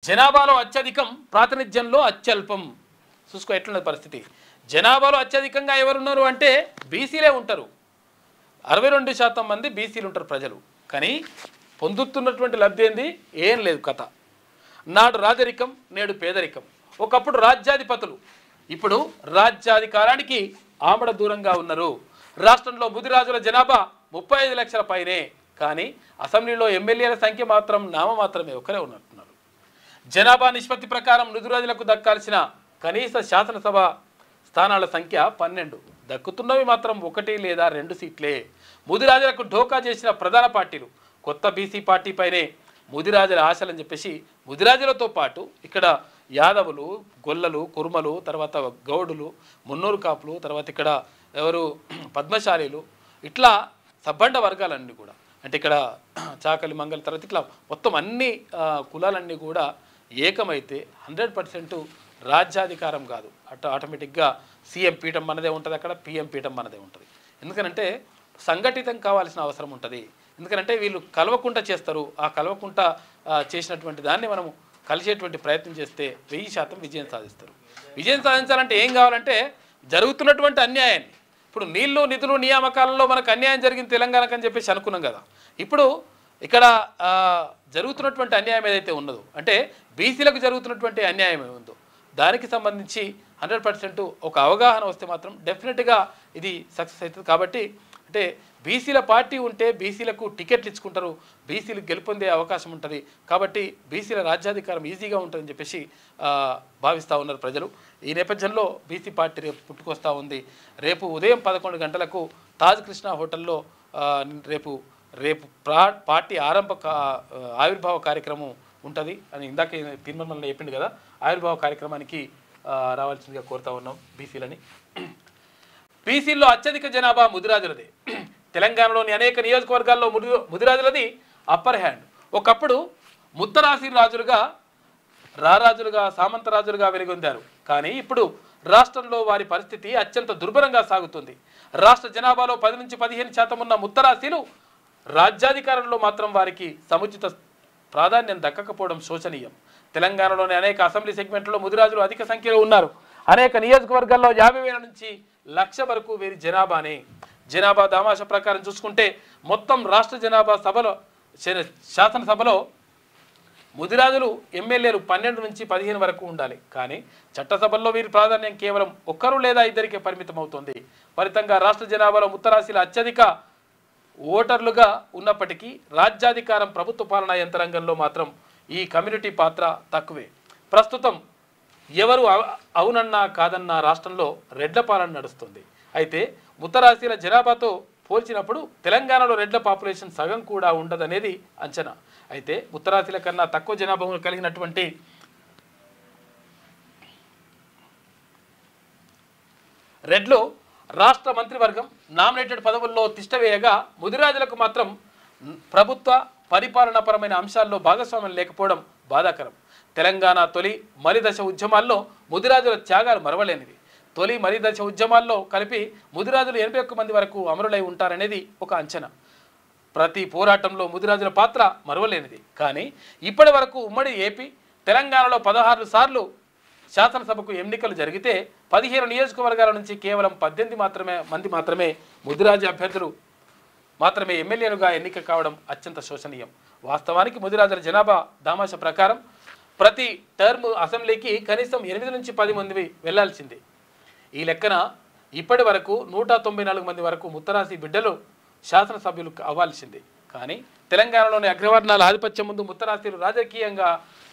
జనాభాలో అత్యధికం, ప్రాతినిధ్యంలో అత్యల్పం. చూసుకో ఎట్లున్నది పరిస్థితి. జనాభాలో అత్యధికంగా ఎవరున్నారు అంటే బీసీలే ఉంటారు. 62% మంది బీసీలు ఉంటారు ప్రజలు. కానీ పొందుతున్నటువంటి లబ్ధి ఏంది? ఏం లేదు కథ. నాడు రాజరికం, నేడు పేదరికం. ఒకప్పుడు రాజ్యాధిపతులు, ఇప్పుడు రాజ్యాధికారానికి ఆమడ దూరంగా ఉన్నారు. రాష్ట్రంలో ముదిరాజుల జనాభా 35 లక్షల పైనే. కానీ అసెంబ్లీలో ఎమ్మెల్యేల సంఖ్య మాత్రం నామమాత్రమే, ఒకరే ఉన్నట్టున్నారు. జనాభా నిష్పత్తి ప్రకారం ముదిరాజులకు దక్కాల్సిన కనీస శాసనసభ స్థానాల సంఖ్య 12. దక్కుతున్నవి మాత్రం 1 లేదా 2 సీట్లే. ముదిరాజులకు ఢోకా చేసిన ప్రధాన పార్టీలు కొత్త బీసీ పార్టీపైనే ముదిరాజుల ఆశలని చెప్పేసి ముదిరాజులతో పాటు ఇక్కడ యాదవులు, గొల్లలు, కుర్మలు, తర్వాత గౌడులు, మున్నూరు కాపులు, తర్వాత ఇక్కడ ఎవరు పద్మశాలీలు, ఇట్లా సబ్బండ వర్గాలన్నీ కూడా, అంటే ఇక్కడ చాకలి మంగళ, తర్వాత ఇట్లా మొత్తం అన్ని కులాలన్నీ కూడా ఏకమైతే 100% రాజ్యాధికారం కాదు, ఆటోమేటిక్గా సీఎం పీఠం మనదే ఉంటుంది, అక్కడ పిఎం పీఠం మనదే ఉంటుంది. ఎందుకనంటే సంఘటితం కావాల్సిన అవసరం ఉంటుంది. ఎందుకంటే వీళ్ళు కలవకుండా చేస్తారు. ఆ కలవకుండా చేసినటువంటి దాన్ని మనము కలిసేటువంటి ప్రయత్నం చేస్తే 1000% విజయం సాధిస్తారు. విజయం సాధించాలంటే ఏం కావాలంటే జరుగుతున్నటువంటి అన్యాయాన్ని, ఇప్పుడు నీళ్లు, నిధులు, నియామకాలలో మనకు అన్యాయం జరిగింది తెలంగాణకు అని చెప్పేసి అనుకున్నాం కదా. ఇప్పుడు ఇక్కడ జరుగుతున్నటువంటి అన్యాయం ఏదైతే ఉన్నదో, అంటే బీసీలకు జరుగుతున్నటువంటి అన్యాయం ఏముందో దానికి సంబంధించి 100% ఒక అవగాహన వస్తే మాత్రం డెఫినెట్గా ఇది సక్సెస్ అవుతుంది. కాబట్టి అంటే బీసీల పార్టీ ఉంటే బీసీలకు టికెట్లు ఇచ్చుకుంటారు, బీసీలకు గెలుపొందే అవకాశం ఉంటుంది. కాబట్టి బీసీల రాజ్యాధికారం ఈజీగా ఉంటుందని చెప్పేసి భావిస్తూ ఉన్నారు ప్రజలు. ఈ నేపథ్యంలో బీసీ పార్టీ రేపు పుట్టుకొస్తూ ఉంది. రేపు ఉదయం 11 గంటలకు తాజ్ కృష్ణ హోటల్లో రేపు పార్టీ ఆవిర్భావ కార్యక్రమం ఉంటుంది అని ఇందాక తీర్మానంలో చెప్పింది కదా. ఆవిర్భావ కార్యక్రమానికి రావాల్సిందిగా కోరుతా ఉన్నాం బీసీలని. బీసీల్లో అత్యధిక జనాభా ముదిరాజులదే. తెలంగాణలోని అనేక నియోజకవర్గాల్లో ముదిరాజులది అప్పర్ హ్యాండ్. ఒకప్పుడు ముత్తరాశి రాజులుగా, రారాజులుగా, సామంతరాజులుగా వెలుగొందారు. కానీ ఇప్పుడు రాష్ట్రంలో వారి పరిస్థితి అత్యంత దుర్భరంగా సాగుతుంది. రాష్ట్ర జనాభాలో 10 నుంచి 15% ఉన్న ముత్తరాశీలు రాజ్యాధికారంలో మాత్రం వారికి సముచిత ప్రాధాన్యం దక్కకపోవడం శోచనీయం. తెలంగాణలోని అనేక అసెంబ్లీ సెగ్మెంట్లలో ముదిరాజులు అధిక సంఖ్యలో ఉన్నారు. అనేక నియోజకవర్గాల్లో 50,000 నుంచి 1,00,000 వరకు వీరి జనాభానే. జనాభా దామాష ప్రకారం చూసుకుంటే మొత్తం రాష్ట్ర జనాభా సభలో, శాసనసభలో ముదిరాజులు ఎమ్మెల్యేలు 12 నుంచి 15 వరకు ఉండాలి. కానీ చట్టసభల్లో వీరి ప్రాధాన్యం కేవలం 1 లేదా 2కే పరిమితం అవుతుంది. ఫలితంగా రాష్ట్ర జనాభాలో ముత్తరాశీల అత్యధిక ఓటర్లుగా ఉన్నప్పటికీ రాజ్యాధికారం, ప్రభుత్వ పాలనా యంత్రాంగంలో మాత్రం ఈ కమ్యూనిటీ పాత్ర తక్కువే. ప్రస్తుతం ఎవరు అవునన్నా కాదన్నా రాష్ట్రంలో రెడ్ల పాలన నడుస్తుంది. అయితే ముత్తరాశీల జనాభాతో పోల్చినప్పుడు తెలంగాణలో రెడ్ల పాపులేషన్ సగం కూడా ఉండదనేది అంచనా. అయితే ముత్తరాశీల కన్నా తక్కువ జనాభా కలిగినటువంటి రెడ్లు రాష్ట్ర మంత్రివర్గం నామినేటెడ్ పదవుల్లో తిష్టవేయగా ముదిరాజులకు మాత్రం ప్రభుత్వ పరిపాలనాపరమైన అంశాల్లో భాగస్వామ్యం లేకపోవడం బాధాకరం. తెలంగాణ తొలి మలిదశ ఉద్యమాల్లో ముదిరాజుల త్యాగాలు మరవలేనిది. తొలి మలిదశ ఉద్యమాల్లో కలిపి ముదిరాజులు 81 మంది వరకు అమరులై ఉంటారనేది ఒక అంచనా. ప్రతి పోరాటంలో ముదిరాజుల పాత్ర మరవలేనిది. కానీ ఇప్పటి వరకు ఉమ్మడి ఏపీ, తెలంగాణలో 16 సార్లు శాసనసభకు ఎన్నికలు జరిగితే 15 నియోజకవర్గాల నుంచి కేవలం 18 మంది మాత్రమే ముదిరాజు అభ్యర్థులు మాత్రమే ఎమ్మెల్యేలుగా ఎన్నిక కావడం అత్యంత శోచనీయం. వాస్తవానికి ముదిరాజుల జనాభా దామాష ప్రకారం ప్రతి టర్మ్ అసెంబ్లీకి కనీసం 8 నుంచి 10 మంది వెళ్లాల్సిందే. ఈ లెక్కన ఇప్పటి వరకు 194 మంది వరకు ముత్తరాశి బిడ్డలు శాసనసభ్యులు అవ్వాల్సిందే. కానీ తెలంగాణలోని అగ్రవర్ణాల ఆధిపత్యం ముందు ముత్తరాశీలు రాజకీయంగా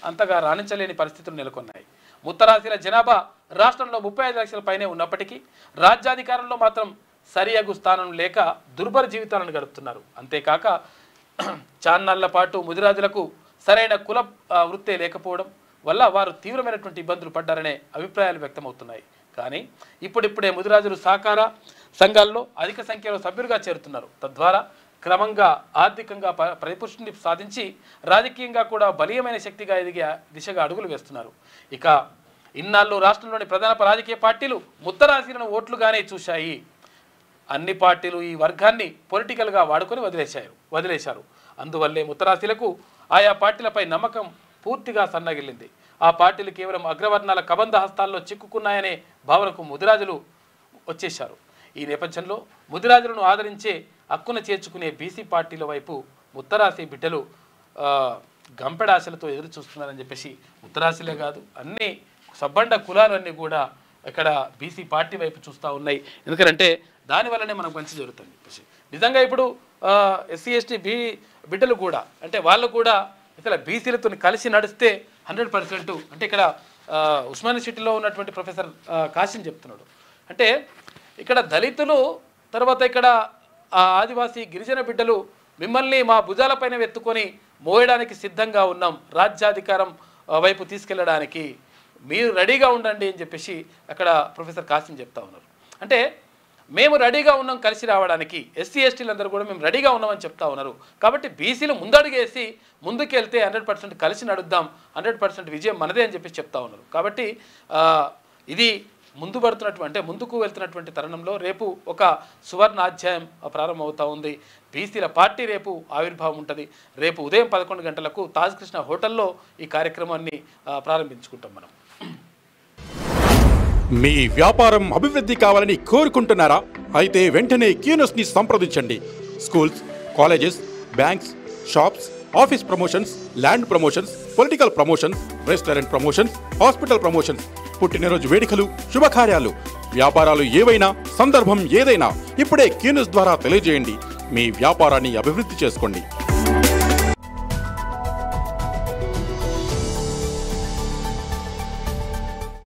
అంతగా రాణించలేని పరిస్థితులు నెలకొన్నాయి. ముత్తరాశీల జనాభా రాష్ట్రంలో 35 లక్షల పైనే ఉన్నప్పటికీ రాజ్యాధికారంలో మాత్రం సరియగు స్థానం లేక దుర్భర జీవితాలను గడుపుతున్నారు. అంతేకాక చాన్నాళ్ల పాటు ముదిరాజులకు సరైన కుల వృత్తే లేకపోవడం వల్ల వారు తీవ్రమైనటువంటి ఇబ్బందులు పడ్డారనే అభిప్రాయాలు వ్యక్తమవుతున్నాయి. కానీ ఇప్పుడిప్పుడే ముదిరాజులు సహకార సంఘాల్లో అధిక సంఖ్యలో సభ్యులుగా చేరుతున్నారు. తద్వారా క్రమంగా ఆర్థికంగా పరిపుష్టిని సాధించి రాజకీయంగా కూడా బలీయమైన శక్తిగా ఎదిగే దిశగా అడుగులు వేస్తున్నారు. ఇక ఇన్నాళ్ళు రాష్ట్రంలోని ప్రధాన రాజకీయ పార్టీలు ముత్తరాశీలను ఓట్లుగానే చూశాయి. అన్ని పార్టీలు ఈ వర్గాన్ని పొలిటికల్గా వాడుకొని వదిలేశారు. అందువల్లే ముత్తరాశీలకు ఆయా పార్టీలపై నమ్మకం పూర్తిగా సన్నగిల్లింది. ఆ పార్టీలు కేవలం అగ్రవర్ణాల కబంధ హస్తాల్లో చిక్కుకున్నాయనే భావనకు ముదిరాజులు వచ్చేశారు. ఈ నేపథ్యంలో ముదిరాజులను ఆదరించే హక్కున చేర్చుకునే బీసీ పార్టీల వైపు ఉత్తరాసి బిడ్డలు గంపెడాశలతో ఎదురు చూస్తున్నారని చెప్పేసి ఉత్తరాశిలే కాదు అన్ని సబ్బండ కులాలన్నీ కూడా ఇక్కడ బీసీ పార్టీ వైపు చూస్తూ ఉన్నాయి. ఎందుకంటే దానివల్లనే మనకు మంచి జరుగుతుంది చెప్పేసి. నిజంగా ఇప్పుడు ఎస్సీ ఎస్టీ బిడ్డలు కూడా అంటే వాళ్ళు కూడా ఇక్కడ బీసీలతో కలిసి నడిస్తే 100%. అంటే ఇక్కడ ఉస్మానియా సిటీలో ఉన్నటువంటి ప్రొఫెసర్ కాసిం చెప్తున్నాడు. అంటే ఇక్కడ దళితులు తర్వాత ఇక్కడ ఆదివాసీ గిరిజన బిడ్డలు మిమ్మల్ని మా భుజాలపైన ఎత్తుకొని మోయడానికి సిద్ధంగా ఉన్నాం, రాజ్యాధికారం వైపు తీసుకెళ్ళడానికి మీరు రెడీగా ఉండండి అని చెప్పేసి అక్కడ ప్రొఫెసర్ కాసిం చెప్తా ఉన్నారు. అంటే మేము రెడీగా ఉన్నాం కలిసి రావడానికి, ఎస్సీ ఎస్టీలందరూ కూడా మేము రెడీగా ఉన్నామని చెప్తా ఉన్నారు. కాబట్టి బీసీలు ముందడుగేసి ముందుకెళ్తే 100% కలిసి నడుద్దాం, 100% విజయం మనదే అని చెప్పేసి చెప్తా ఉన్నారు. కాబట్టి ఇది ముందుకు వెళ్తున్నటువంటి తరుణంలో రేపు ఒక సువర్ణ అధ్యాయం ప్రారంభమవుతూ ఉంది. బీసీల పార్టీ రేపు ఆవిర్భావం ఉంటుంది. రేపు ఉదయం 11 గంటలకు తాజ్ కృష్ణ హోటల్లో ఈ కార్యక్రమాన్ని ప్రారంభించుకుంటాం మనం. మీ వ్యాపారం అభివృద్ధి కావాలని కోరుకుంటున్నారా? అయితే వెంటనే కీనోస్ని సంప్రదించండి. Schools, colleges, banks, shops, office promotions, land promotions, political promotions, restaurant promotions, hospital promotions, పుట్టినరోజు వేడుకలు, శుభకార్యాలు, వ్యాపారాలు ఏవైనా, సందర్భం ఏదైనా ఇప్పుడే కీనోస్ ద్వారా తెలియజేయండి. మీ వ్యాపారాన్ని అభివృద్ధి చేసుకోండి.